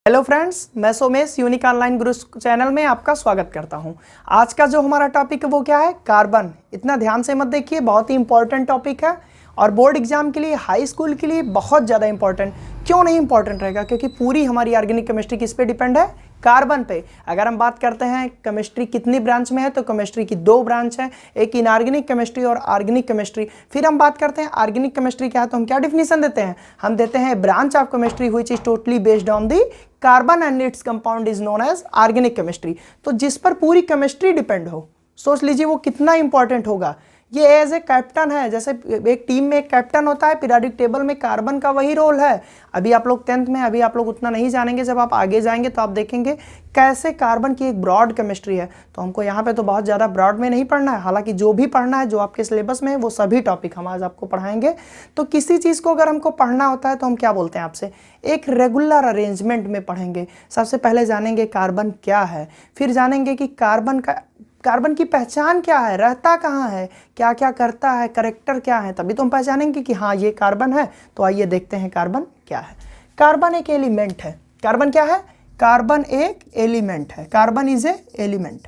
Hello friends, मैं Somesh unique online गुरु channel में आपका स्वागत करता हूं। आज का जो हमारा टॉपिक है वो क्या है? कार्बन। इतना ध्यान से मत देखिए, बहुत ही इंपॉर्टेंट टॉपिक है और बोर्ड एग्जाम के लिए, हाई स्कूल के लिए बहुत ज़्यादा इंपॉर्टेंट। क्यों नहीं इंपॉर्टेंट रहेगा? क्योंकि पूरी हमारी ऑर्गेनिक केमिस्ट्री किस पे डिपेंड है? कार्बन पे। अगर हम बात करते हैं केमिस्ट्री कितनी ब्रांच में है, तो केमिस्ट्री की 2 ब्रांच है, एक इनऑर्गेनिक केमिस्ट्री और ऑर्गेनिक केमिस्ट्री। फिर हम बात करते हैं ऑर्गेनिक केमिस्ट्री क्या है, तो हम क्या डिफिनेशन देते हैं? हम देते हैं branch of chemistry which is totally based on the carbon and its compound is known as organic chemistry. तो जिस पर पूरी केमिस्ट्री डिपेंड हो, सोच लीजिए वो कितना इंपॉर्टेंट होगा। ये एज ए कैप्टन है, जैसे एक टीम में एक कैप्टन होता है, पीरियोडिक टेबल में कार्बन का वही रोल है। अभी आप लोग 10th में, अभी आप लोग उतना नहीं जानेंगे, जब आप आगे जाएंगे तो आप देखेंगे कैसे कार्बन की एक ब्रॉड केमिस्ट्री है। तो हमको यहाँ पे तो बहुत ज़्यादा ब्रॉड में नहीं पढ़ना है, हालांकि जो भी पढ़ना है, जो आपके सिलेबस में है, वो सभी टॉपिक हम आज आपको पढ़ाएंगे। तो किसी चीज़ को अगर हमको पढ़ना होता है तो हम क्या बोलते हैं आपसे? एक रेगुलर अरेंजमेंट में पढ़ेंगे। सबसे पहले जानेंगे कार्बन क्या है, फिर जानेंगे कि कार्बन की पहचान क्या है, रहता कहाँ है, क्या क्या करता है, कैरेक्टर क्या है, तभी तो हम पहचानेंगे कि हाँ ये कार्बन है। तो आइए देखते हैं कार्बन क्या है। कार्बन एक एलिमेंट है। कार्बन क्या है? कार्बन एक एलिमेंट है। Carbon is a element.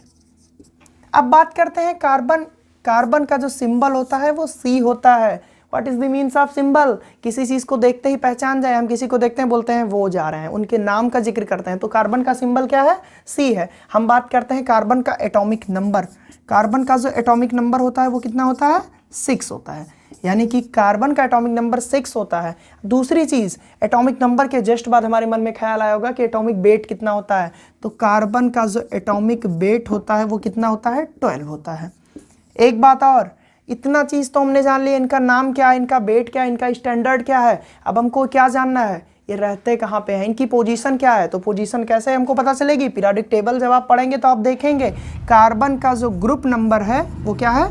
अब बात करते हैं कार्बन का जो सिंबल होता है वो C होता है। What is the means of symbol? किसी चीज को देखते ही पहचान जाए, हम किसी को देखते हैं बोलते हैं वो जा रहे हैं, उनके नाम का जिक्र करते हैं। तो कार्बन का सिंबल क्या है? C है। हम बात करते हैं कार्बन का एटॉमिक नंबर। कार्बन का जो एटॉमिक नंबर होता है वो कितना होता है? 6 होता है। यानी कि कार्बन का एटॉमिक नंबर 6 होता है। दूसरी चीज, एटॉमिक नंबर के जस्ट बाद हमारे मन में ख्याल आया होगा कि एटॉमिक वेट कितना होता है। तो कार्बन का जो एटॉमिक वेट होता है वो कितना होता है? 12 होता है। एक बात और, इतना चीज तो हमने जान लिया, इनका नाम क्या है, इनका वेट क्या है, इनका स्टैंडर्ड क्या है। अब हमको क्या जानना है? ये रहते कहाँ पे हैं, इनकी पोजीशन क्या है। तो पोजीशन कैसे हमको पता चलेगी? पीरियोडिक टेबल जब आप पढ़ेंगे तो आप देखेंगे कार्बन का जो ग्रुप नंबर है वो क्या है?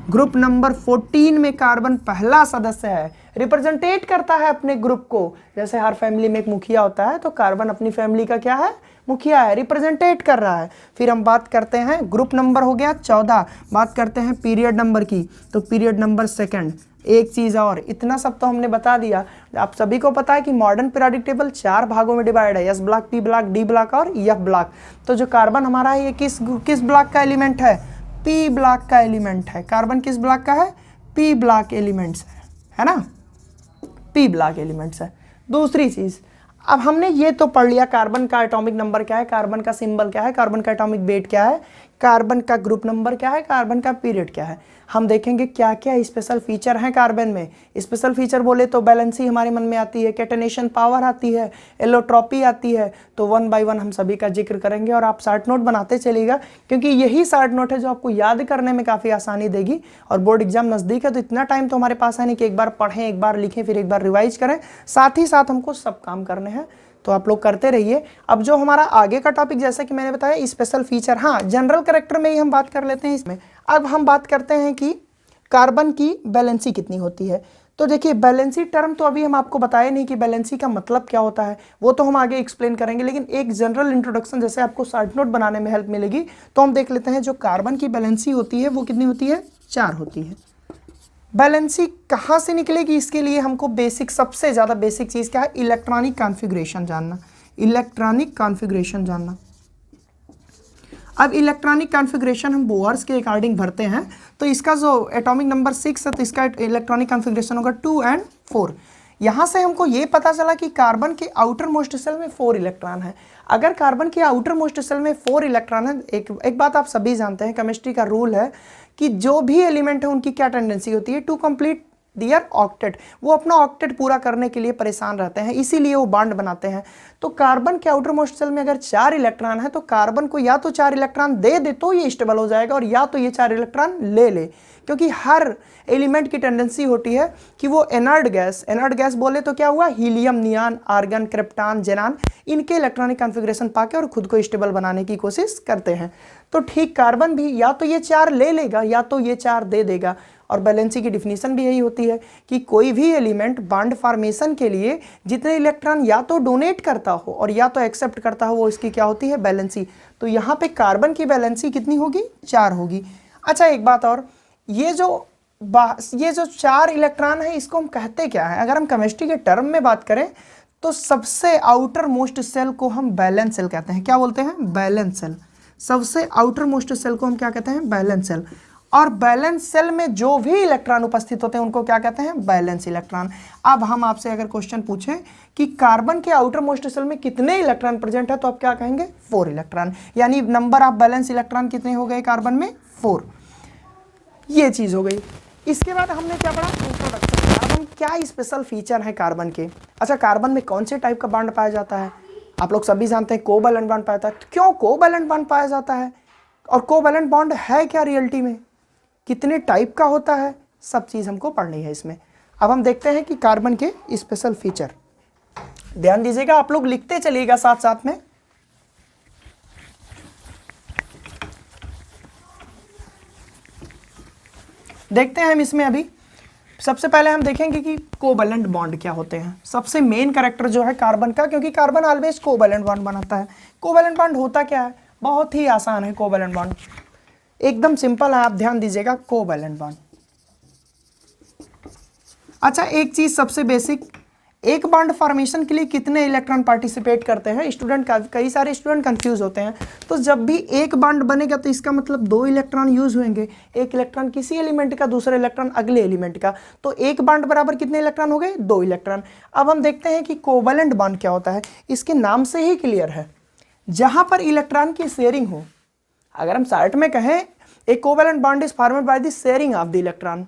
ग्रुप नंबर 14 में कार्बन पहला सदस्य है, रिप्रेजेंटेट करता है अपने ग्रुप को। जैसे हर फैमिली में एक मुखिया होता है, तो कार्बन अपनी फैमिली का क्या है? मुखिया है, रिप्रेजेंटेट कर रहा है। फिर हम बात करते हैं, ग्रुप नंबर हो गया 14। बात करते हैं पीरियड नंबर की, तो पीरियड नंबर 2। एक चीज़ और, इतना सब तो हमने बता दिया। आप सभी को पता है कि मॉडर्न पीरियोडिक टेबल 4 भागों में डिवाइड है, S block, P block, D block और एफ ब्लॉक। तो जो कार्बन हमारा है ये किस ब्लॉक का एलिमेंट है? पी ब्लॉक का एलिमेंट है। कार्बन किस ब्लॉक का है? पी ब्लॉक एलिमेंट्स है ना, पी ब्लॉक एलिमेंट्स है। दूसरी चीज, अब हमने ये तो पढ़ लिया कार्बन का एटॉमिक नंबर क्या है, कार्बन का सिंबल क्या है, कार्बन का एटॉमिक वेट क्या है, कार्बन का ग्रुप नंबर क्या है, कार्बन का पीरियड क्या है। हम देखेंगे क्या क्या स्पेशल फीचर हैं कार्बन में। स्पेशल फीचर बोले तो बैलेंसी हमारे मन में आती है, कैटेनेशन पावर आती है, एलोट्रॉपी आती है। तो 1 बाय 1 हम सभी का जिक्र करेंगे और आप शॉर्ट नोट बनाते चलिएगा, क्योंकि यही शॉर्ट नोट है जो आपको याद करने में काफ़ी आसानी देगी। और बोर्ड एग्जाम नज़दीक है तो इतना टाइम तो हमारे पास है नहीं कि एक बार पढ़ें, एक बार लिखें, फिर एक बार रिवाइज करें। साथ ही साथ हमको सब काम करने हैं, तो आप लोग करते रहिए। अब जो हमारा आगे का टॉपिक, जैसा कि मैंने बताया स्पेशल फीचर, हाँ जनरल कैरेक्टर में ही हम बात कर लेते हैं इसमें। अब हम बात करते हैं कि कार्बन की बैलेंसी कितनी होती है। तो देखिए, बैलेंसी टर्म तो अभी हम आपको बताए नहीं कि बैलेंसी का मतलब क्या होता है, वो तो हम आगे एक्सप्लेन करेंगे। लेकिन एक जनरल इंट्रोडक्शन जैसे आपको शॉर्ट नोट बनाने में हेल्प मिलेगी, तो हम देख लेते हैं जो कार्बन की बैलेंसी होती है वो कितनी होती है? 4 होती है। बैलेंसी कहाँ से निकलेगी? इसके लिए हमको बेसिक, सबसे ज़्यादा बेसिक चीज़ क्या है? इलेक्ट्रॉनिक कॉन्फ़िगरेशन जानना। इलेक्ट्रॉनिक कॉन्फ़िगरेशन जानना। अब इलेक्ट्रॉनिक कॉन्फ़िगरेशन हम बोर्स के अकॉर्डिंग भरते हैं, तो इसका जो एटॉमिक नंबर 6 है तो इसका इलेक्ट्रॉनिक कॉन्फ़िगरेशन होगा 2 और 4। यहाँ से हमको ये पता चला कि कार्बन के आउटर मोस्ट शेल में 4 इलेक्ट्रॉन है। अगर कार्बन के आउटर मोस्ट शेल में 4 इलेक्ट्रॉन है, एक बात आप सभी जानते हैं, केमिस्ट्री का रूल है कि जो भी एलिमेंट है उनकी क्या टेंडेंसी होती है? To complete their octet. वो अपना ऑक्टेट पूरा करने के लिए परेशान रहते हैं, इसीलिए वो बॉन्ड बनाते हैं। तो कार्बन के आउटर मोस्ट शेल में अगर 4 इलेक्ट्रॉन है तो कार्बन को या तो 4 इलेक्ट्रॉन दे दे तो ये स्टेबल हो जाएगा, और या तो ये 4 इलेक्ट्रॉन ले ले। क्योंकि हर एलिमेंट की टेंडेंसी होती है कि वो इनर्ट गैस बोले तो क्या हुआ? हीलियम, नियॉन, आर्गन, क्रिप्टॉन, जेनान, इनके इलेक्ट्रॉनिक कॉन्फ़िगरेशन पाके और खुद को स्टेबल बनाने की कोशिश करते हैं। तो ठीक कार्बन भी या तो ये 4 ले लेगा या तो ये 4 दे देगा। और बैलेंसी की डिफिनीशन भी यही होती है कि कोई भी एलिमेंट बॉन्ड फॉर्मेशन के लिए जितने इलेक्ट्रॉन या तो डोनेट करता हो और या तो एक्सेप्ट करता हो, वो इसकी क्या होती है? बैलेंसी। तो यहाँ पे कार्बन की बैलेंसी कितनी होगी? 4 होगी। अच्छा, एक बात और, ये जो 4 इलेक्ट्रॉन है इसको हम कहते क्या है? अगर हम केमिस्ट्री के टर्म में बात करें तो सबसे आउटर मोस्ट सेल को हम वैलेंस सेल कहते हैं। क्या बोलते हैं? Valence shell. सबसे आउटर मोस्ट सेल को हम क्या कहते हैं? Valence shell. और वैलेंस सेल में जो भी इलेक्ट्रॉन उपस्थित होते हैं उनको क्या कहते हैं? Valence electron. अब हम आपसे अगर क्वेश्चन पूछें कि कार्बन के आउटर मोस्ट सेल में कितने इलेक्ट्रॉन प्रेजेंट है, तो आप क्या कहेंगे? 4 इलेक्ट्रॉन। यानी नंबर ऑफ वैलेंस इलेक्ट्रॉन कितने हो गए कार्बन में? 4। ये चीज हो गई। इसके बाद हमने क्या पढ़ा? इंट्रोडक्शन। कार्बन क्या स्पेशल फीचर है कार्बन के? अच्छा, कार्बन में कौन से टाइप का बॉन्ड पाया जाता है? आप लोग सभी जानते हैं कोवैलेंट बॉन्ड पाया जाता है। तो क्यों कोवैलेंट बॉन्ड पाया जाता है, और कोवैलेंट बॉन्ड है क्या रियलिटी में, कितने टाइप का होता है, सब चीज हमको पढ़नी है इसमें। अब हम देखते हैं कि कार्बन के स्पेशल फीचर। ध्यान दीजिएगा, आप लोग लिखते चलिएगा साथ साथ में। देखते हैं हम इसमें अभी। सबसे पहले हम देखेंगे कि कोवैलेंट बॉन्ड क्या होते हैं। सबसे मेन कैरेक्टर जो है कार्बन का, क्योंकि कार्बन ऑलवेज कोवैलेंट बॉन्ड बनाता है। कोवैलेंट बॉन्ड होता क्या है? बहुत ही आसान है कोवैलेंट बॉन्ड, एकदम सिंपल है। आप ध्यान दीजिएगा, कोवैलेंट बॉन्ड। अच्छा, एक चीज सबसे बेसिक, एक बॉन्ड फॉर्मेशन के लिए कितने इलेक्ट्रॉन पार्टिसिपेट करते हैं? स्टूडेंट कई सारे स्टूडेंट कंफ्यूज होते हैं। तो जब भी एक बॉन्ड बनेगा तो इसका मतलब 2 इलेक्ट्रॉन यूज होंगे। एक इलेक्ट्रॉन किसी एलिमेंट का, दूसरा इलेक्ट्रॉन अगले एलिमेंट का। तो एक बॉन्ड बराबर कितने इलेक्ट्रॉन हो गए? 2 इलेक्ट्रॉन। अब हम देखते हैं कि कोवैलेंट बॉन्ड क्या होता है। इसके नाम से ही क्लियर है, जहां पर इलेक्ट्रॉन की शेयरिंग हो। अगर हम शॉर्ट में कहें, a covalent bond is formed by the sharing of the electron.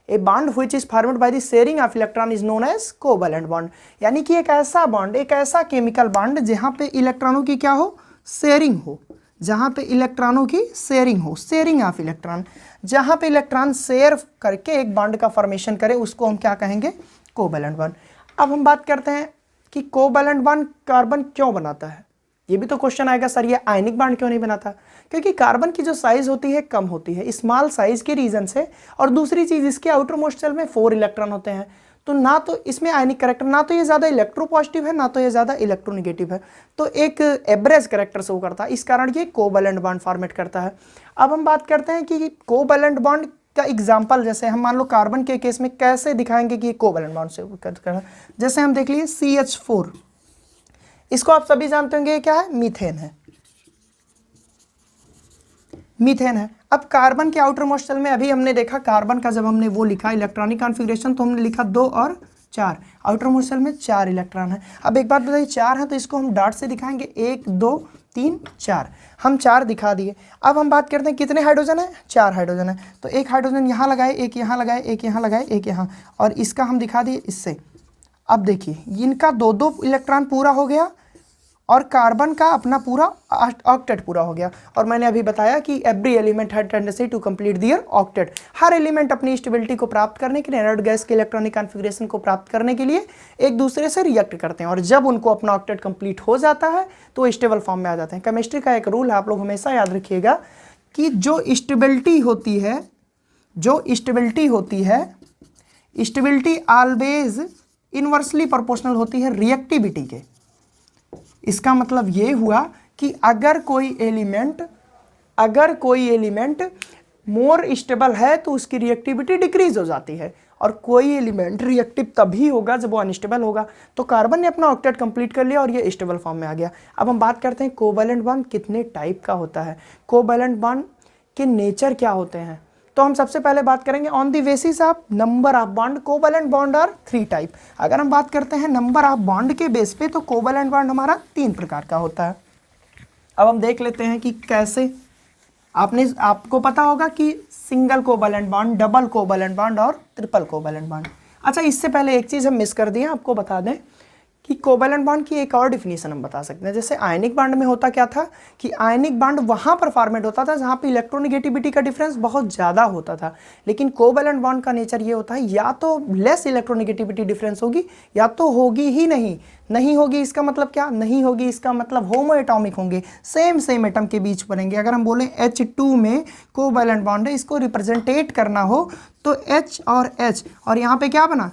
A bond which is formed by the sharing of electron is known as covalent bond. यानी कि एक ऐसा बॉन्ड, एक ऐसा केमिकल बॉन्ड जहां पे इलेक्ट्रॉनों की क्या हो? शेयरिंग हो। जहां पे इलेक्ट्रॉनों की शेयरिंग हो, शेयरिंग ऑफ इलेक्ट्रॉन। जहां पे इलेक्ट्रॉन शेयर करके एक बॉन्ड का फॉर्मेशन करे, उसको हम क्या कहेंगे? Covalent bond. अब हम बात करते हैं कि कोवैलेंट बॉन्ड कार्बन क्यों बनाता है। ये भी तो क्वेश्चन आएगा, सर ये आयनिक बॉन्ड क्यों नहीं बनाता? क्योंकि कार्बन की जो साइज होती है कम होती है, स्मॉल साइज के रीजन से। और दूसरी चीज, इसके आउटर मोस्ट शेल में 4 इलेक्ट्रॉन होते हैं। तो ना तो इसमें आयनिक करेक्टर, ना तो ये ज्यादा इलेक्ट्रोपॉजिटिव है, ना तो ये ज्यादा इलेक्ट्रोनेगेटिव है। तो एक एवरेज करेक्टर शो करता है, इस कारण ये कोवैलेंट बॉन्ड फॉर्मेट करता है। अब हम बात करते हैं कि कोवैलेंट बॉन्ड का एग्जाम्पल, जैसे हम मान लो कार्बन के केस में कैसे दिखाएंगे कि ये कोवैलेंट बॉन्ड से करता है। जैसे हम देख लिए CH4, इसको आप सभी जानते होंगे क्या है? मीथेन है। मीथेन है। अब कार्बन के आउटर मोस्ट शेल में अभी हमने देखा, कार्बन का जब हमने वो लिखा इलेक्ट्रॉनिक कॉन्फ़िगरेशन, तो हमने लिखा 2 और 4। आउटर मोस्ट शेल में 4 इलेक्ट्रॉन है। अब एक बात बताइए, 4 है तो इसको हम डॉट से दिखाएंगे, 1 2 3 4। हम 4 दिखा दिए। अब हम बात करते हैं कितने हाइड्रोजन है? 4 हाइड्रोजन है। तो एक हाइड्रोजन यहाँ लगाए, एक यहाँ लगाए, एक यहाँ लगाए, एक यहाँ, और इसका हम दिखा दिए इससे। अब देखिए, इनका 2-2 इलेक्ट्रॉन पूरा हो गया, और कार्बन का अपना पूरा ऑक्टेट पूरा हो गया। और मैंने अभी बताया कि every element had tendency to complete their octet. हर एलिमेंट अपनी स्टेबिलिटी को प्राप्त करने के लिए, इनर्ट गैस के इलेक्ट्रॉनिक कॉन्फ़िगरेशन को प्राप्त करने के लिए एक दूसरे से रिएक्ट करते हैं, और जब उनको अपना ऑक्टेट कंप्लीट हो जाता है तो स्टेबल फॉर्म में आ जाते हैं। केमिस्ट्री का एक रूल है, आप लोग हमेशा याद रखिएगा कि जो स्टेबिलिटी होती है, स्टेबिलिटी ऑलवेज इनवर्सली प्रोपोर्शनल होती है रिएक्टिविटी के। इसका मतलब ये हुआ कि अगर कोई एलिमेंट मोर स्टेबल है तो उसकी रिएक्टिविटी डिक्रीज हो जाती है, और कोई एलिमेंट रिएक्टिव तभी होगा जब वो अनस्टेबल होगा। तो कार्बन ने अपना ऑक्टेट कंप्लीट कर लिया और ये स्टेबल फॉर्म में आ गया। अब हम बात करते हैं कोवैलेंट बॉन्ड कितने टाइप का होता है, कोवैलेंट बॉन्ड के नेचर क्या होते हैं। तो हम सबसे पहले बात करेंगे on the basis of number of bond. Covalent bond are 3 type. अगर हम बात करते हैं नंबर ऑफ बॉन्ड के बेस पे, तो कोवैलेंट बॉन्ड हमारा 3 प्रकार का होता है। अब हम देख लेते हैं कि कैसे। आपको पता होगा कि single covalent bond, double covalent bond और ट्रिपल कोवैलेंट बॉन्ड। अच्छा, इससे पहले एक चीज़ हम मिस कर दिए, आपको बता दें कि कोवैलेंट बॉन्ड की एक और डिफिनीशन हम बता सकते हैं। जैसे आयनिक बॉन्ड में होता क्या था कि आयनिक बॉन्ड वहाँ पर फॉर्मेट होता था जहाँ पे इलेक्ट्रोनेगेटिविटी का डिफरेंस बहुत ज़्यादा होता था, लेकिन कोवैलेंट बॉन्ड का नेचर ये होता है या तो लेस इलेक्ट्रोनेगेटिविटी डिफरेंस होगी या तो होगी ही नहीं होगी। इसका मतलब क्या? नहीं होगी इसका मतलब होमो एटॉमिक होंगे, सेम एटम के बीच बनेंगे। अगर हम बोलें H2 में कोवैलेंट बॉन्ड है, इसको रिप्रेजेंटेट करना हो तो H और H, और यहाँ पे क्या बना?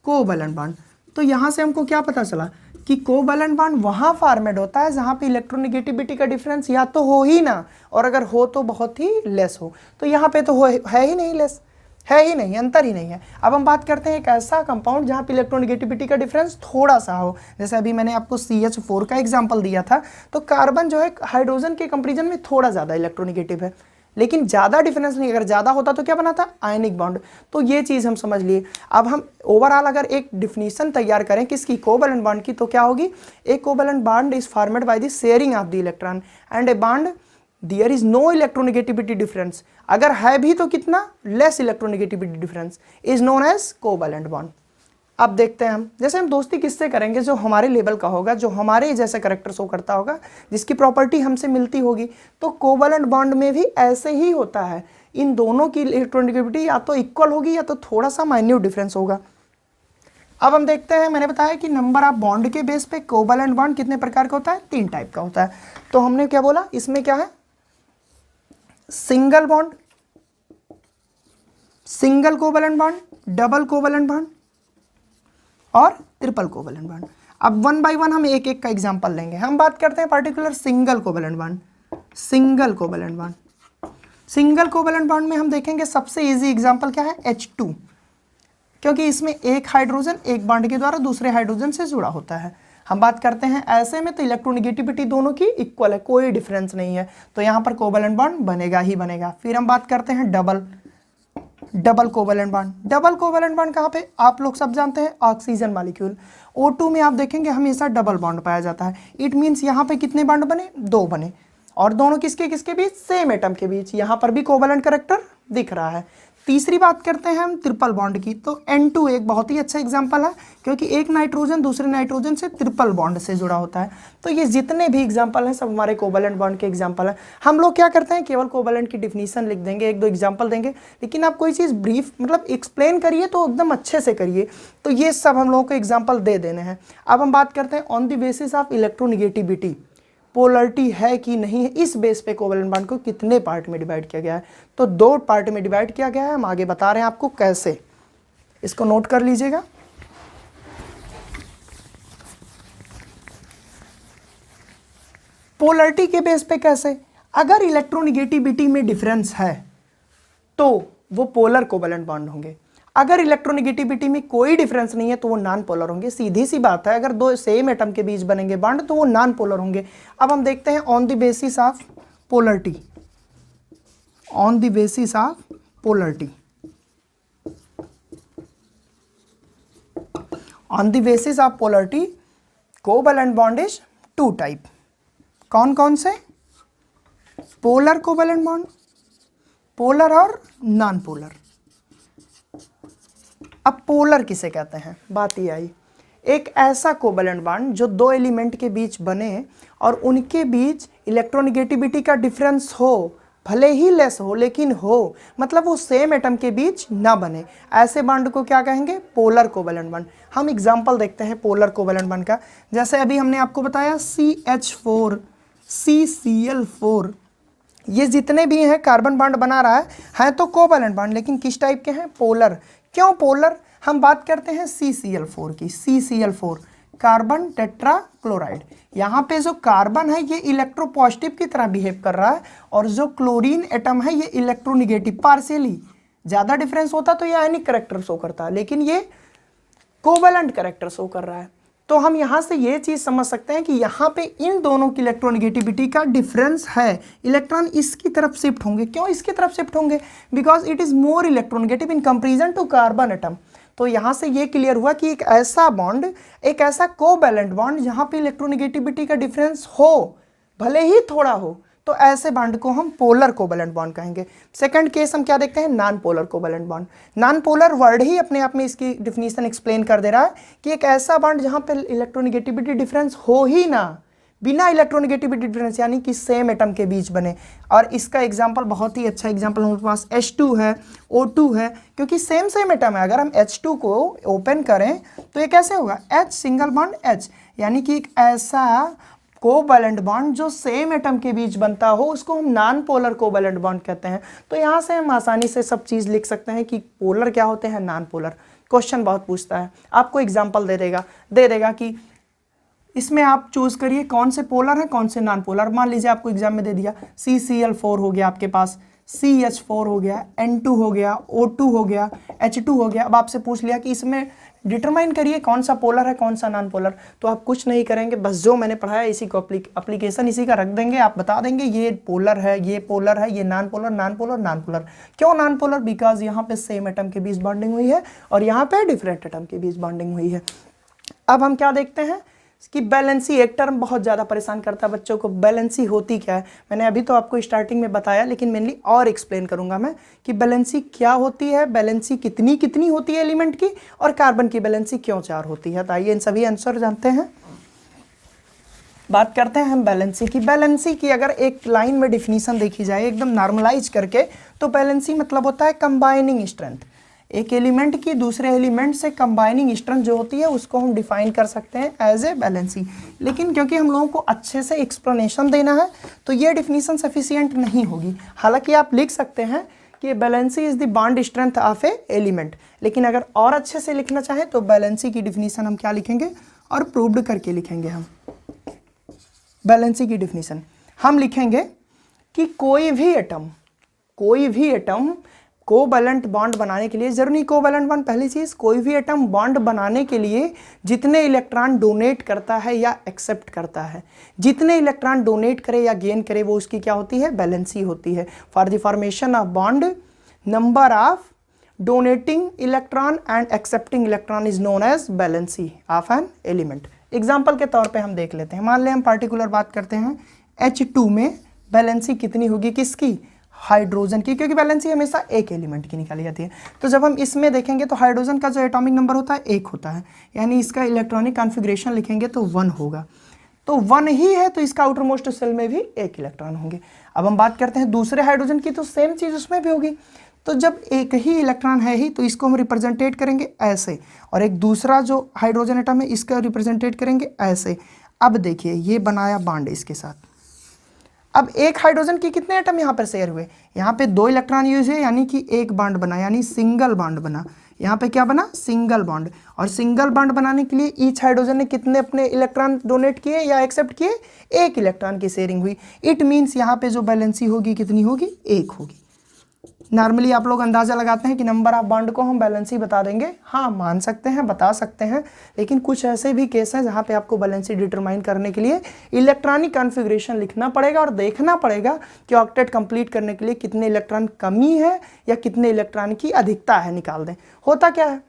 Covalent bond. तो यहाँ से हमको क्या पता चला कि कोवैलेंट बॉन्ड वहाँ फॉर्मेट होता है जहाँ पे इलेक्ट्रोनेगेटिविटी का डिफरेंस या तो हो ही ना, और अगर हो तो बहुत ही लेस हो। तो यहाँ पे तो है ही नहीं लेस, है ही नहीं, अंतर ही नहीं है। अब हम बात करते हैं एक ऐसा कंपाउंड जहाँ पे इलेक्ट्रोनेगेटिविटी का डिफरेंस थोड़ा सा हो, जैसे अभी मैंने आपको CH4 का एग्जांपल दिया था। तो कार्बन जो है हाइड्रोजन के कंपेरिजन में थोड़ा ज़्यादा इलेक्ट्रोनेगेटिव है, लेकिन ज़्यादा डिफरेंस नहीं। अगर ज़्यादा होता तो क्या बनाता, आयनिक बॉन्ड। तो ये चीज़ हम समझ लिए। अब हम ओवरऑल अगर एक डिफिनीशन तैयार करें किसकी, कोवैलेंट बॉन्ड की, तो क्या होगी, a covalent bond is formed by the sharing of the electron and a bond there is no electronegativity difference. अगर है भी तो कितना, less electronegativity difference, is known as covalent bond. अब देखते हैं हम, जैसे हम दोस्ती किससे करेंगे, जो हमारे लेवल का होगा, जो हमारे जैसा करेक्टर शो करता होगा, जिसकी प्रॉपर्टी हमसे मिलती होगी। तो कोवैलेंट बॉन्ड में भी ऐसे ही होता है, इन दोनों की इलेक्ट्रोनेगेटिविटी या तो इक्वल होगी या तो थोड़ा सा माइन्यूट डिफरेंस होगा। अब हम देखते हैं, मैंने बताया कि नंबर ऑफ बॉन्ड के बेस पे कोवैलेंट बॉन्ड कितने प्रकार का होता है, 3 टाइप का होता है। तो हमने क्या बोला, इसमें क्या है, single bond, single covalent bond, double covalent bond और ट्रिपल कोवैलेंट बॉन्ड। अब वन बाय वन हम एक एक का एग्जांपल लेंगे। हम बात करते हैं particular single covalent bond. Single covalent bond, single covalent bond में हम देखेंगे सबसे इजी एग्जांपल क्या है, H2, क्योंकि इसमें एक हाइड्रोजन एक बॉन्ड के द्वारा दूसरे हाइड्रोजन से जुड़ा होता है। हम बात करते हैं ऐसे में तो इलेक्ट्रोनेगेटिविटी दोनों की इक्वल है, कोई डिफरेंस नहीं है, तो यहाँ पर कोवैलेंट बॉन्ड बनेगा ही बनेगा। फिर हम बात करते हैं double covalent bond. Double covalent bond कहाँ पे, आप लोग सब जानते हैं, ऑक्सीजन मॉलिक्यूल। O2 में आप देखेंगे हमेशा डबल बॉन्ड पाया जाता है। इट मीन्स यहाँ पे कितने बॉन्ड बने, 2 बने, और दोनों किसके किसके बीच, सेम एटम के बीच। यहाँ पर भी कोवैलेंट कैरेक्टर दिख रहा है। तीसरी बात करते हैं हम ट्रिपल बॉन्ड की। तो N2 एक बहुत ही अच्छा एग्जांपल है, क्योंकि एक नाइट्रोजन दूसरे नाइट्रोजन से ट्रिपल बॉन्ड से जुड़ा होता है। तो ये जितने भी एग्जांपल हैं सब हमारे कोवैलेंट बॉन्ड के एग्जांपल हैं। हम लोग क्या करते हैं, केवल कोवैलेंट की डिफिनीशन लिख देंगे, 1-2 एग्जांपल देंगे, लेकिन आप कोई चीज़ ब्रीफ मतलब एक्सप्लेन करिए तो एकदम अच्छे से करिए। तो ये सब हम लोगों को एग्जाम्पल दे देने हैं। अब हम बात करते हैं on the basis of electronegativity, polarity है कि नहीं है, इस बेस पे कोवैलेंट बॉन्ड को कितने पार्ट में डिवाइड किया गया है। तो 2 पार्ट में डिवाइड किया गया है, हम आगे बता रहे हैं आपको कैसे, इसको नोट कर लीजिएगा। पोलरिटी के बेस पे कैसे, अगर इलेक्ट्रोनेगेटिविटी में डिफरेंस है तो वो पोलर कोवैलेंट बॉन्ड होंगे। अगर इलेक्ट्रोनेगेटिविटी में कोई डिफरेंस नहीं है तो वो नॉन पोलर होंगे। सीधी सी बात है, अगर 2 सेम एटम के बीच बनेंगे बॉन्ड तो वो नॉन पोलर होंगे। अब हम देखते हैं on the basis of polarity, on the basis of polarity, on the basis of polarity covalent bond is 2 type. कौन कौन से, पोलर कोवैलेंट बॉन्ड, पोलर और नॉन पोलर। अब पोलर किसे कहते हैं, बात ये आई, एक ऐसा कोवैलेंट बॉन्ड जो 2 एलिमेंट के बीच बने और उनके बीच इलेक्ट्रोनेगेटिविटी का डिफरेंस हो, भले ही लेस हो लेकिन हो, मतलब वो सेम एटम के बीच ना बने, ऐसे बॉन्ड को क्या कहेंगे, पोलर कोवैलेंट बॉन्ड। हम एग्जांपल देखते हैं पोलर कोवैलेंट बॉन्ड का। जैसे अभी हमने आपको बताया CH4, CCl4, ये जितने भी हैं कार्बन बॉन्ड बना रहा है तो कोवैलेंट बॉन्ड, लेकिन किस टाइप के हैं, पोलर। क्यों पोलर, हम बात करते हैं CCl4 की। CCl4 कार्बन टेट्रा क्लोराइड, यहाँ पे जो कार्बन है ये इलेक्ट्रोपॉजिटिव की तरह बिहेव कर रहा है और जो क्लोरीन एटम है ये इलेक्ट्रोनेगेटिव पार्शियली। ज़्यादा डिफरेंस होता तो ये आयनिक कैरेक्टर शो करता, लेकिन ये कोवैलेंट कैरेक्टर शो कर रहा है। तो हम यहाँ से ये चीज़ समझ सकते हैं कि यहाँ पे इन दोनों की इलेक्ट्रोनेगेटिविटी का डिफरेंस है। इलेक्ट्रॉन इसकी तरफ शिफ्ट होंगे, क्यों इसकी तरफ शिफ्ट होंगे, because it is more electronegative in comparison to carbon atom. तो यहाँ से ये क्लियर हुआ कि एक ऐसा बॉन्ड, एक ऐसा कोवैलेंट बॉन्ड जहाँ पे इलेक्ट्रोनेगेटिविटी का डिफरेंस हो, भले ही थोड़ा हो, तो ऐसे बॉन्ड को हम पोलर कोवैलेंट बॉन्ड कहेंगे। सेकंड केस हम क्या देखते हैं, non polar covalent bond. Non polar word ही अपने आप में इसकी डिफिनीशन एक्सप्लेन कर दे रहा है कि एक ऐसा बॉन्ड जहाँ पे इलेक्ट्रोनेगेटिविटी डिफरेंस हो ही ना, बिना इलेक्ट्रोनेगेटिविटी डिफरेंस, यानी कि सेम एटम के बीच बने। और इसका एग्जांपल बहुत ही अच्छा एग्जांपल हमारे पास H2 है, O2 है, क्योंकि सेम एटम है। अगर हम H2 को ओपन करें तो ये कैसे होगा, H सिंगल बॉन्ड H, यानी कि एक ऐसा कोवैलेंट बॉन्ड जो सेम एटम के बीच बनता हो उसको हम नॉन पोलर कोवैलेंट बॉन्ड कहते हैं। तो यहाँ से हम आसानी से सब चीज़ लिख सकते हैं कि पोलर क्या होते हैं, नॉन पोलर। क्वेश्चन बहुत पूछता है, आपको एग्जांपल दे देगा कि इसमें आप चूज करिए कौन से पोलर है कौन से नॉन पोलर। मान लीजिए आपको एग्जाम में दे दिया CCl4 हो गया आपके पास, CH4 हो गया, N2 हो गया, O2 हो गया, H2 हो गया। अब आपसे पूछ लिया कि इसमें डिटरमाइन करिए कौन सा पोलर है कौन सा नॉन पोलर, तो आप कुछ नहीं करेंगे, बस जो मैंने पढ़ाया इसी को एप्लीकेशन इसी का रख देंगे। आप बता देंगे ये पोलर है, ये पोलर है, ये non polar, non polar, non polar. क्यों नॉन पोलर? बिकॉज यहाँ पे सेम एटम के बीच बॉन्डिंग हुई है और यहाँ पे डिफरेंट एटम के बीच बॉन्डिंग हुई है। अब हम क्या देखते हैं कि बैलेंसी, एक टर्म बहुत ज़्यादा परेशान करता है बच्चों को। बैलेंसी होती क्या है? मैंने अभी तो आपको स्टार्टिंग में बताया, लेकिन मेनली और एक्सप्लेन करूंगा मैं कि बैलेंसी क्या होती है, बैलेंसी कितनी कितनी होती है एलिमेंट की, और कार्बन की बैलेंसी क्यों 4 होती है। तो आइए इन सभी आंसर जानते हैं। बात करते हैं हम बैलेंसी की। बैलेंसी की अगर एक लाइन में डिफिनीशन देखी जाए एकदम नॉर्मलाइज करके, तो बैलेंसी मतलब होता है कंबाइनिंग स्ट्रेंथ। एक एलिमेंट की दूसरे एलिमेंट से कंबाइनिंग स्ट्रेंथ जो होती है उसको हम डिफाइन कर सकते हैं एज ए बैलेंसी। लेकिन क्योंकि हम लोगों को अच्छे से एक्सप्लेनेशन देना है तो ये डिफिनीशन सफिशिएंट नहीं होगी। हालांकि आप लिख सकते हैं कि valency is the bond strength of A element, लेकिन अगर और अच्छे से लिखना चाहें तो बैलेंसी की डिफिनीशन हम क्या लिखेंगे और प्रूव्ड करके लिखेंगे। हम बैलेंसी की डिफिनीशन हम लिखेंगे कि कोई भी एटम कोवैलेंट बॉन्ड बनाने के लिए, जरूरी नहीं कोवैलेंट बॉन्ड, पहली चीज कोई भी एटम बॉन्ड बनाने के लिए जितने इलेक्ट्रॉन डोनेट करता है या एक्सेप्ट करता है, जितने इलेक्ट्रॉन डोनेट करे या गेन करे वो उसकी क्या होती है? बैलेंसी होती है। For the formation of bond, number of donating electron and accepting electron is known as valency of an element. Example के तौर पे हम देख लेते हैं। मान लें हम पार्टिकुलर बात करते हैं H2 में बैलेंसी कितनी होगी? किसकी? हाइड्रोजन की, क्योंकि बैलेंसी हमेशा एक एलिमेंट की निकाली जाती है। तो जब हम इसमें देखेंगे तो हाइड्रोजन का जो एटॉमिक नंबर होता है 1 होता है, यानी इसका इलेक्ट्रॉनिक कॉन्फ़िगरेशन लिखेंगे तो 1 होगा। तो 1 ही है तो इसका आउटर मोस्ट सेल में भी 1 इलेक्ट्रॉन होंगे। अब हम बात करते हैं दूसरे हाइड्रोजन की, तो सेम चीज़ उसमें भी होगी। तो जब एक ही इलेक्ट्रॉन है ही तो इसको हम रिप्रेजेंटेट करेंगे ऐसे, और एक दूसरा जो हाइड्रोजन एटम है इसका रिप्रेजेंटेट करेंगे ऐसे। अब देखिए ये बनाया बॉन्ड इसके साथ। अब एक हाइड्रोजन की कितने एटम यहाँ पर शेयर हुए? यहाँ पे 2 इलेक्ट्रॉन यूज है, यानी कि एक बॉन्ड बना, यानी सिंगल बॉन्ड बना। यहाँ पे क्या बना? Single bond. और सिंगल बॉन्ड बनाने के लिए ईच हाइड्रोजन ने कितने अपने इलेक्ट्रॉन डोनेट किए या एक्सेप्ट किए? 1 इलेक्ट्रॉन की शेयरिंग हुई। इट मीन्स यहाँ पे जो बैलेंसी होगी कितनी होगी? 1 होगी। नॉर्मली आप लोग अंदाजा लगाते हैं कि नंबर ऑफ बॉन्ड को हम बैलेंसी बता देंगे। हाँ, मान सकते हैं, बता सकते हैं, लेकिन कुछ ऐसे भी केस हैं जहाँ पे आपको बैलेंसी डिटरमाइन करने के लिए इलेक्ट्रॉनिक कॉन्फ़िगरेशन लिखना पड़ेगा और देखना पड़ेगा कि ऑक्टेट कंप्लीट करने के लिए कितने इलेक्ट्रॉन कमी है या कितने इलेक्ट्रॉन की अधिकता है, निकाल दें। होता क्या है,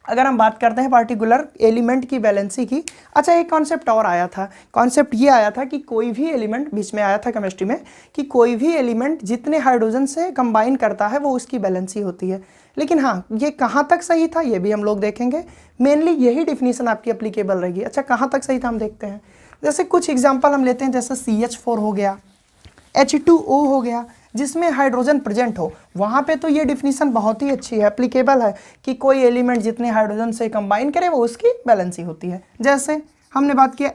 अगर हम बात करते हैं पार्टिकुलर एलिमेंट की बैलेंसी की, अच्छा एक कॉन्सेप्ट और आया था। कॉन्सेप्ट ये आया था कि कोई भी एलिमेंट, बीच में आया था केमिस्ट्री में, कि कोई भी एलिमेंट जितने हाइड्रोजन से कंबाइन करता है वो उसकी बैलेंसी होती है। लेकिन हाँ, ये कहाँ तक सही था ये भी हम लोग देखेंगे। मेनली यही डिफिनीशन आपकी अप्लीकेबल रहेगी। अच्छा कहाँ तक सही था हम देखते हैं। जैसे कुछ एग्जाम्पल हम लेते हैं, जैसे CH4 हो गया, H2O हो गया, जिसमें हाइड्रोजन प्रेजेंट हो, वहाँ पे तो ये डिफिनीशन बहुत ही अच्छी है, एप्लीकेबल है कि कोई एलिमेंट जितने हाइड्रोजन से कंबाइन करे वो उसकी बैलेंसी होती है। जैसे हमने बात किया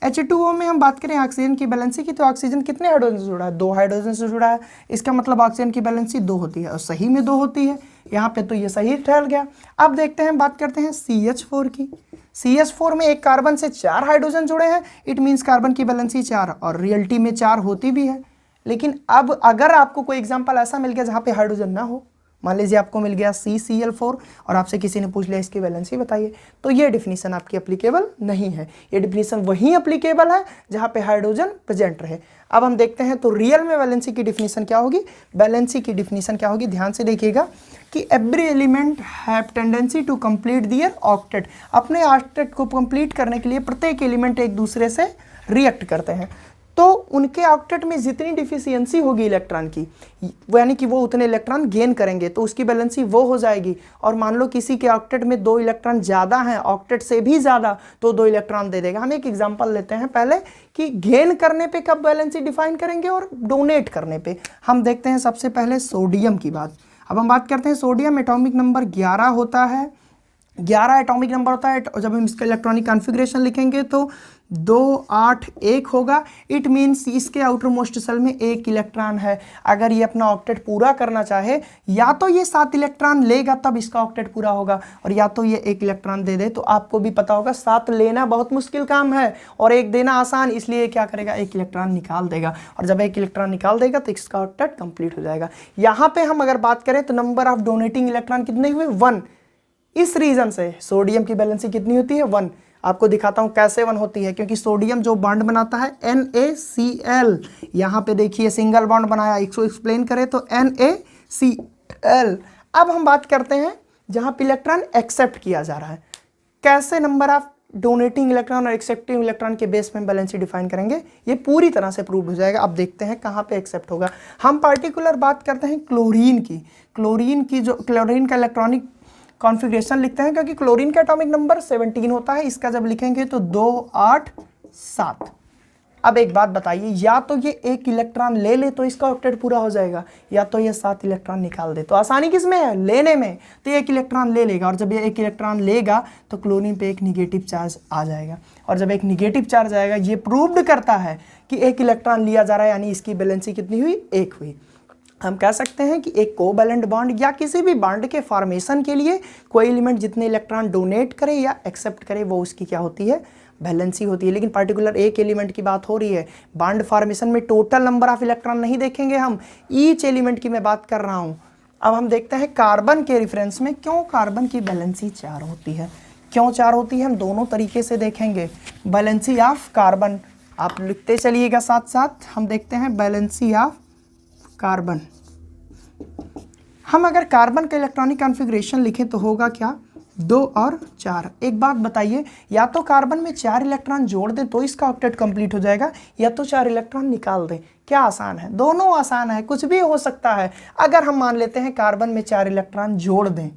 H2O में हम बात करें ऑक्सीजन की बैलेंसी की, तो ऑक्सीजन कितने हाइड्रोजन से जुड़ा है? 2 हाइड्रोजन से जुड़ा है। इसका मतलब ऑक्सीजन की बैलेंसी 2 होती है, और सही में 2 होती है। यहाँ पे तो ये सही ठहर गया। अब देखते हैं, बात करते हैं CH4 की। CH4 में एक कार्बन से 4 हाइड्रोजन जुड़े हैं, इट मीन्स कार्बन की बैलेंसी 4, और रियलिटी में 4 होती भी है। लेकिन अब अगर आपको कोई एग्जांपल ऐसा मिल गया जहाँ पे हाइड्रोजन ना हो, मान लीजिए आपको मिल गया CCl4 और आपसे किसी ने पूछ लिया इसकी वैलेंसी बताइए, तो ये डिफिनीशन आपकी एप्लीकेबल नहीं है। ये डिफिनीशन वहीं एप्लीकेबल है जहाँ पे हाइड्रोजन प्रेजेंट रहे। अब हम देखते हैं तो रियल में वैलेंसी की डिफिनीशन क्या होगी। बैलेंसी की डिफिनीशन क्या होगी, ध्यान से देखिएगा कि every element have tendency to complete their octet. अपने ऑक्टेट को कंप्लीट करने के लिए प्रत्येक एलिमेंट एक दूसरे से रिएक्ट करते हैं, तो उनके ऑक्टेट में जितनी डिफिशियंसी होगी इलेक्ट्रॉन की, यानी कि वो उतने इलेक्ट्रॉन गेन करेंगे, तो उसकी बैलेंसी वो हो जाएगी। और मान लो किसी के ऑक्टेट में 2 इलेक्ट्रॉन ज़्यादा हैं, ऑक्टेट से भी ज़्यादा, तो 2 इलेक्ट्रॉन दे देगा। हम एक एग्जांपल लेते हैं पहले कि गेन करने पे कब बैलेंसी डिफाइन करेंगे और डोनेट करने पे। हम देखते हैं सबसे पहले सोडियम की बात। अब हम बात करते हैं सोडियम, एटॉमिक नंबर 11 होता है, 11 एटॉमिक नंबर होता है, और जब हम इसका इलेक्ट्रॉनिक कॉन्फ़िगरेशन लिखेंगे तो 2 8 1 होगा। इट मीन्स इसके आउटर मोस्ट शेल में 1 इलेक्ट्रॉन है। अगर ये अपना ऑक्टेट पूरा करना चाहे, या तो ये 7 इलेक्ट्रॉन लेगा तब इसका ऑक्टेट पूरा होगा, और या तो ये 1 इलेक्ट्रॉन दे दे। तो आपको भी पता होगा 7 लेना बहुत मुश्किल काम है और 1 देना आसान, इसलिए क्या करेगा, 1 इलेक्ट्रॉन निकाल देगा, और जब 1 इलेक्ट्रॉन निकाल देगा तो इसका ऑक्टेट कंप्लीट हो जाएगा। यहाँ पे हम अगर बात करें तो नंबर ऑफ डोनेटिंग इलेक्ट्रॉन कितने हुए, 1। इस रीजन से सोडियम की वैलेंसी कितनी होती है, 1। आपको दिखाता हूं कैसे 1 होती है, क्योंकि सोडियम जो बॉन्ड बनाता है NaCl, यहाँ पे देखिए सिंगल बॉन्ड बनाया, इसको एक्सप्लेन करें तो NaCl। अब हम बात करते हैं जहां पे इलेक्ट्रॉन एक्सेप्ट किया जा रहा है, कैसे नंबर ऑफ डोनेटिंग इलेक्ट्रॉन और एक्सेप्टिंग इलेक्ट्रॉन के बेस में बैलेंसी डिफाइन करेंगे, ये पूरी तरह से प्रूव हो जाएगा। अब देखते हैं कहाँ पे एक्सेप्ट होगा। हम पार्टिकुलर बात करते हैं क्लोरीन की। क्लोरीन का इलेक्ट्रॉनिक कॉन्फ़िगरेशन लिखते हैं, क्योंकि क्लोरीन का एटॉमिक नंबर 17 होता है। इसका जब लिखेंगे तो 2 8 7। अब एक बात बताइए, या तो ये 1 इलेक्ट्रॉन ले ले तो इसका ऑक्टेट पूरा हो जाएगा, या तो ये 7 इलेक्ट्रॉन निकाल दे। तो आसानी किस में है, लेने में। तो ये 1 इलेक्ट्रॉन ले लेगा, और जब ये 1 इलेक्ट्रॉन लेगा तो क्लोरीन पे एक निगेटिव चार्ज आ जाएगा, और जब एक निगेटिव चार्ज आएगा, ये प्रूव्ड करता है कि 1 इलेक्ट्रॉन लिया जा रहा है, यानी इसकी बैलेंसी कितनी हुई, 1 हुई। हम कह सकते हैं कि एक कोवैलेंट बॉन्ड या किसी भी बॉन्ड के फॉर्मेशन के लिए कोई एलिमेंट जितने इलेक्ट्रॉन डोनेट करे या एक्सेप्ट करे वो उसकी क्या होती है, बैलेंसी होती है। लेकिन पर्टिकुलर एक एलिमेंट की बात हो रही है, बॉन्ड फॉर्मेशन में टोटल नंबर ऑफ इलेक्ट्रॉन नहीं देखेंगे हम, ईच एलिमेंट की मैं बात कर रहा हूँ। अब हम देखते हैं कार्बन के रेफरेंस में क्यों कार्बन की बैलेंसी 4 होती है। क्यों 4 होती है, हम दोनों तरीके से देखेंगे। बैलेंसी ऑफ कार्बन आप लिखते चलिएगा साथ साथ, हम देखते हैं बैलेंसी ऑफ कार्बन। हम अगर कार्बन का इलेक्ट्रॉनिक कॉन्फ़िगरेशन लिखें तो होगा क्या, 2 और 4। एक बात बताइए, या तो कार्बन में 4 इलेक्ट्रॉन जोड़ दें तो इसका ऑक्टेट कंप्लीट हो जाएगा, या तो 4 इलेक्ट्रॉन निकाल दें। क्या आसान है, दोनों आसान है, कुछ भी हो सकता है। अगर हम मान लेते हैं कार्बन में 4 इलेक्ट्रॉन जोड़ दें,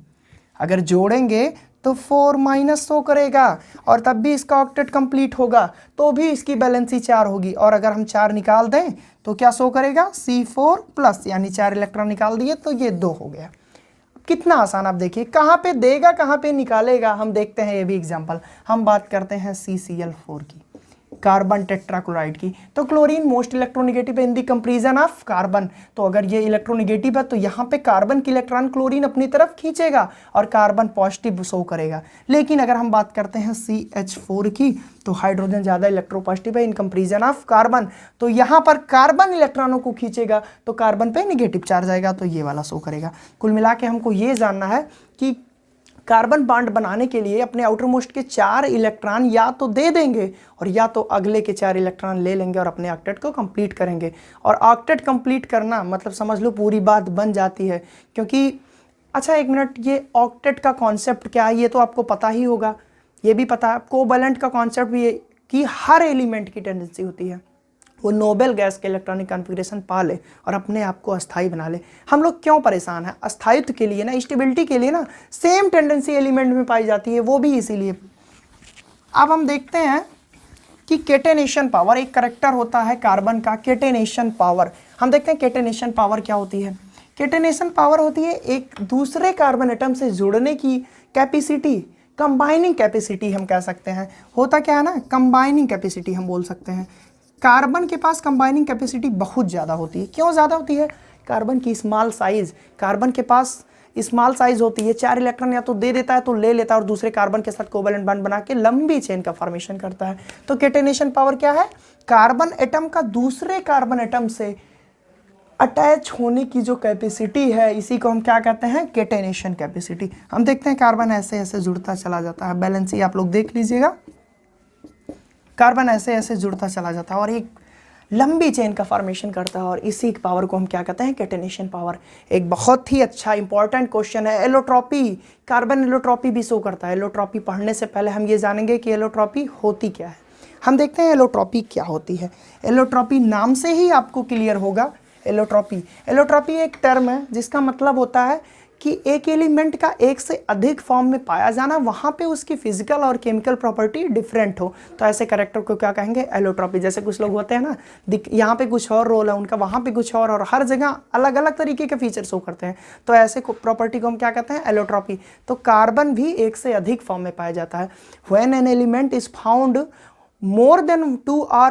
अगर जोड़ेंगे तो 4 - शो करेगा, और तब भी इसका ऑक्टेट कंप्लीट होगा, तो भी इसकी बैलेंसी 4 होगी। और अगर हम 4 निकाल दें तो क्या शो करेगा, C4+, यानी 4 इलेक्ट्रॉन निकाल दिए तो ये 2 हो गया। कितना आसान, आप देखिए कहाँ पे देगा कहाँ पे निकालेगा। हम देखते हैं ये भी एग्जाम्पल। हम बात करते हैं CCl4 की, कार्बन टेट्राक्लोराइड की। तो chlorine most electronegative in the comparison of carbon. तो अगर ये इलेक्ट्रोनेगेटिव है तो यहाँ पे कार्बन की इलेक्ट्रॉन क्लोरीन अपनी तरफ खींचेगा और कार्बन पॉजिटिव शो करेगा। लेकिन अगर हम बात करते हैं CH4 की, तो हाइड्रोजन ज़्यादा इलेक्ट्रोपॉजिटिव है इन कंपैरिजन ऑफ कार्बन, तो यहाँ पर कार्बन इलेक्ट्रॉनों को खींचेगा तो कार्बन पे नेगेटिव चार्ज आएगा, तो ये वाला शो करेगा। कुल मिला के हमको ये जानना है कि कार्बन बॉन्ड बनाने के लिए अपने आउटर मोस्ट के 4 इलेक्ट्रॉन या तो दे देंगे और या तो अगले के 4 इलेक्ट्रॉन ले लेंगे और अपने ऑक्टेट को कंप्लीट करेंगे। और ऑक्टेट कंप्लीट करना मतलब समझ लो पूरी बात बन जाती है। क्योंकि अच्छा एक मिनट, ये ऑक्टेट का कॉन्सेप्ट क्या है ये तो आपको पता ही होगा, ये भी पता है। कोवैलेंट का कॉन्सेप्ट भी है कि हर एलिमेंट की टेंडेंसी होती है वो नोबेल गैस के इलेक्ट्रॉनिक कॉन्फ़िगरेशन पा ले और अपने आप को अस्थाई बना ले। हम लोग क्यों परेशान हैं, अस्थायित्व के लिए ना, स्टेबिलिटी के लिए ना, सेम टेंडेंसी एलिमेंट में पाई जाती है, वो भी इसीलिए। अब हम देखते हैं कि केटेनेशन पावर एक करैक्टर होता है कार्बन का, केटेनेशन पावर। हम देखते हैं केटेनेशन पावर क्या होती है। केटेनेशन पावर होती है एक दूसरे कार्बन एटम से जुड़ने की कैपेसिटी, कंबाइनिंग कैपेसिटी हम कह सकते हैं। होता क्या है ना, कंबाइनिंग कैपेसिटी हम बोल सकते हैं। कार्बन के पास कंबाइनिंग कैपेसिटी बहुत ज़्यादा होती है। क्यों ज़्यादा होती है, कार्बन की स्मॉल साइज़, कार्बन के पास स्मॉल साइज़ होती है। 4 इलेक्ट्रॉन या तो दे देता है तो ले लेता है और दूसरे कार्बन के साथ कोवैलेंट बॉन्ड बना के लंबी चेन का फॉर्मेशन करता है। तो केटेनेशन पावर क्या है, कार्बन एटम का दूसरे कार्बन एटम से अटैच होने की जो कैपेसिटी है, इसी को हम क्या कहते हैं, केटेनेशन कैपेसिटी। हम देखते हैं कार्बन ऐसे ऐसे जुड़ता चला जाता है, बैलेंसी आप लोग देख लीजिएगा, कार्बन ऐसे ऐसे जुड़ता चला जाता है और एक लंबी चेन का फॉर्मेशन करता है, और इसी पावर को हम क्या कहते हैं, केटेनेशन पावर। एक बहुत ही अच्छा इंपॉर्टेंट क्वेश्चन है, एलोट्रॉपी। कार्बन एलोट्रॉपी भी शो करता है। एलोट्रॉपी पढ़ने से पहले हम ये जानेंगे कि एलोट्रॉपी होती क्या है। हम देखते हैं एलोट्रॉपी क्या होती है। एलोट्रॉपी नाम से ही आपको क्लियर होगा। एलोट्रॉपी एक टर्म है जिसका मतलब होता है कि एक एलिमेंट का एक से अधिक फॉर्म में पाया जाना, वहाँ पे उसकी फिजिकल और केमिकल प्रॉपर्टी डिफरेंट हो, तो ऐसे कैरेक्टर को क्या कहेंगे, एलोट्रॉपी। जैसे कुछ लोग होते हैं ना, यहाँ पे कुछ और रोल है उनका, वहाँ पे कुछ और हर जगह अलग अलग तरीके के फीचर शो करते हैं, तो ऐसे प्रॉपर्टी को हम क्या कहते हैं, एलोट्रॉपी। तो कार्बन भी एक से अधिक फॉर्म में पाया जाता है। When an element is found more than 2 or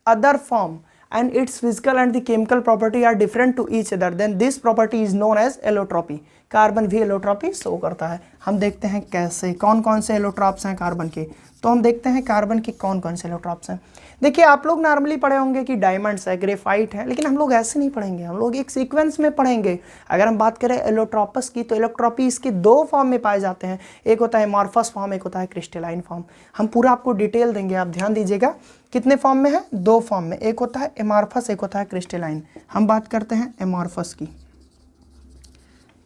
other form and its physical and the chemical property are different to each other, then this property is known as allotropy। Carbon भी allotropy show करता है। हम देखते हैं कैसे, कौन कौन से एलोट्रॉप्स हैं कार्बन के। तो हम देखते हैं कार्बन के कौन कौन से एलोट्रॉप्स हैं। देखिए, आप लोग नॉर्मली पढ़े होंगे कि डायमंड्स है, ग्रेफाइट है, लेकिन हम लोग ऐसे नहीं पढ़ेंगे, हम लोग एक सीक्वेंस में पढ़ेंगे। अगर हम बात करें एलोट्रॉपस की, तो एलोट्रॉपी इसके 2 फॉर्म में पाए जाते हैं, एक होता है एमॉर्फस फॉर्म, एक होता है क्रिस्टलाइन फॉर्म। हम पूरा आपको डिटेल देंगे, आप ध्यान दीजिएगा। कितने फॉर्म में है, 2 फॉर्म में, एक होता है एमॉर्फस, एक होता है क्रिस्टलाइन। हम बात करते हैं एमॉर्फस की,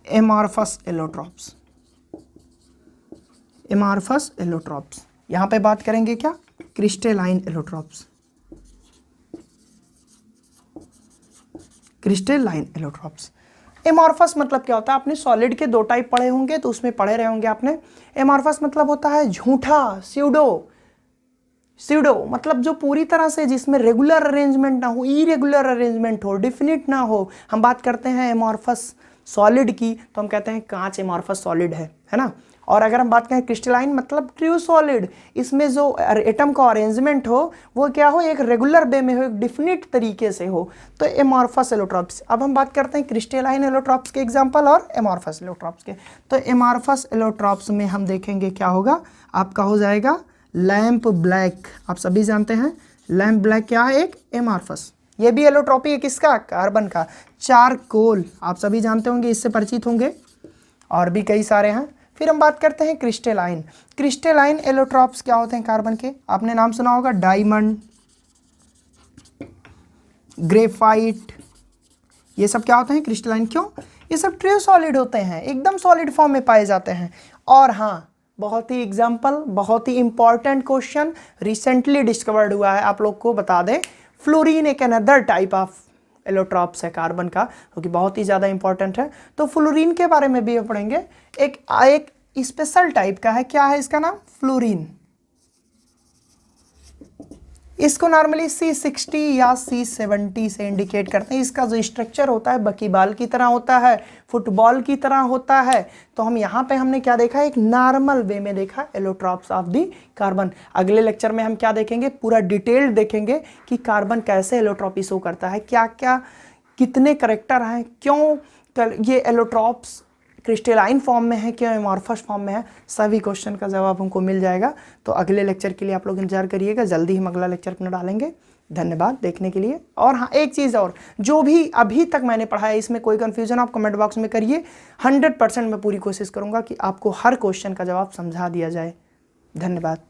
एमॉर्फस एलोट्रॉप्स, एमॉर्फस एलोट्रॉप्स। यहाँ पे बात करेंगे क्या, crystalline allotropes, crystalline allotropes. Amorphous मतलब क्या होता है, आपने सॉलिड के 2 टाइप पढ़े होंगे, तो उसमें पढ़े रहे होंगे आपने। एमॉर्फस मतलब होता है झूठा, स्यूडो मतलब जो पूरी तरह से, जिसमें रेगुलर अरेंजमेंट ना हो, इरेगुलर अरेंजमेंट हो, डिफिनिट ना हो। हम बात करते हैं एमॉर्फस सॉलिड की, तो हम कहते हैं कांच एमॉर्फस सॉलिड है ना। और अगर हम बात करें क्रिस्टलाइन मतलब ट्रू सॉलिड, इसमें जो एटम का अरेंजमेंट हो वो क्या हो, एक रेगुलर वे में हो, एक डिफिनिट तरीके से हो, तो एमॉर्फस एलोट्रॉप्स। अब हम बात करते हैं क्रिस्टलाइन एलोट्रॉप्स के एग्जांपल और एमॉर्फस एलोट्रॉप्स के। तो एमॉर्फस एलोट्रॉप्स में हम देखेंगे क्या होगा, आपका हो जाएगा लैंप ब्लैक। आप सभी जानते हैं लैंप ब्लैक क्या है, एक एमॉर्फस। ये भी एलोट्रॉपी है किसका, कार्बन का। चारकोल आप सभी जानते होंगे, इससे परिचित होंगे, और भी कई सारे हैं। फिर हम बात करते हैं क्रिस्टलाइन। क्रिस्टलाइन एलोट्रॉप्स क्या होते हैं कार्बन के, आपने नाम सुना होगा, डायमंड, ग्रेफाइट, ये सब क्या होते हैं क्रिस्टलाइन। क्यों, ये सब ट्रू सॉलिड होते हैं, एकदम सॉलिड फॉर्म में पाए जाते हैं। और हाँ, बहुत ही एग्जाम्पल, बहुत ही इंपॉर्टेंट क्वेश्चन रिसेंटली डिस्कवर्ड हुआ है, आप लोग को बता दें। फ्लोरीन एक अनदर टाइप ऑफ एलोट्रॉप्स है कार्बन का, जो कि बहुत ही ज़्यादा इंपॉर्टेंट है। तो फ्लोरीन के बारे में भी हम पढ़ेंगे। एक स्पेशल टाइप का है, क्या है इसका नाम, फ्लोरीन। इसको नॉर्मली C60 या C70 से इंडिकेट करते हैं। इसका जो स्ट्रक्चर होता है बकीबाल की तरह होता है, फुटबॉल की तरह होता है। तो हम यहाँ पे हमने क्या देखा, एक नॉर्मल वे में देखा एलोट्रॉप्स ऑफ दी कार्बन। अगले लेक्चर में हम क्या देखेंगे, पूरा डिटेल्ड देखेंगे कि कार्बन कैसे एलोट्रॉपी शो करता है, क्या क्या कितने करेक्टर हैं, क्यों ये एलोट्रॉप्स क्रिस्टलाइन फॉर्म में है, क्यों एमॉर्फस फॉर्म में है। सभी क्वेश्चन का जवाब हमको मिल जाएगा। तो अगले लेक्चर के लिए आप लोग इंतजार करिएगा, जल्दी हम अगला लेक्चर अपना डालेंगे। धन्यवाद देखने के लिए। और हाँ, एक चीज़ और, जो भी अभी तक मैंने पढ़ा है इसमें कोई कन्फ्यूजन आप कमेंट बॉक्स में करिए। 100% मैं पूरी कोशिश करूँगा कि आपको हर क्वेश्चन का जवाब समझा दिया जाए। धन्यवाद।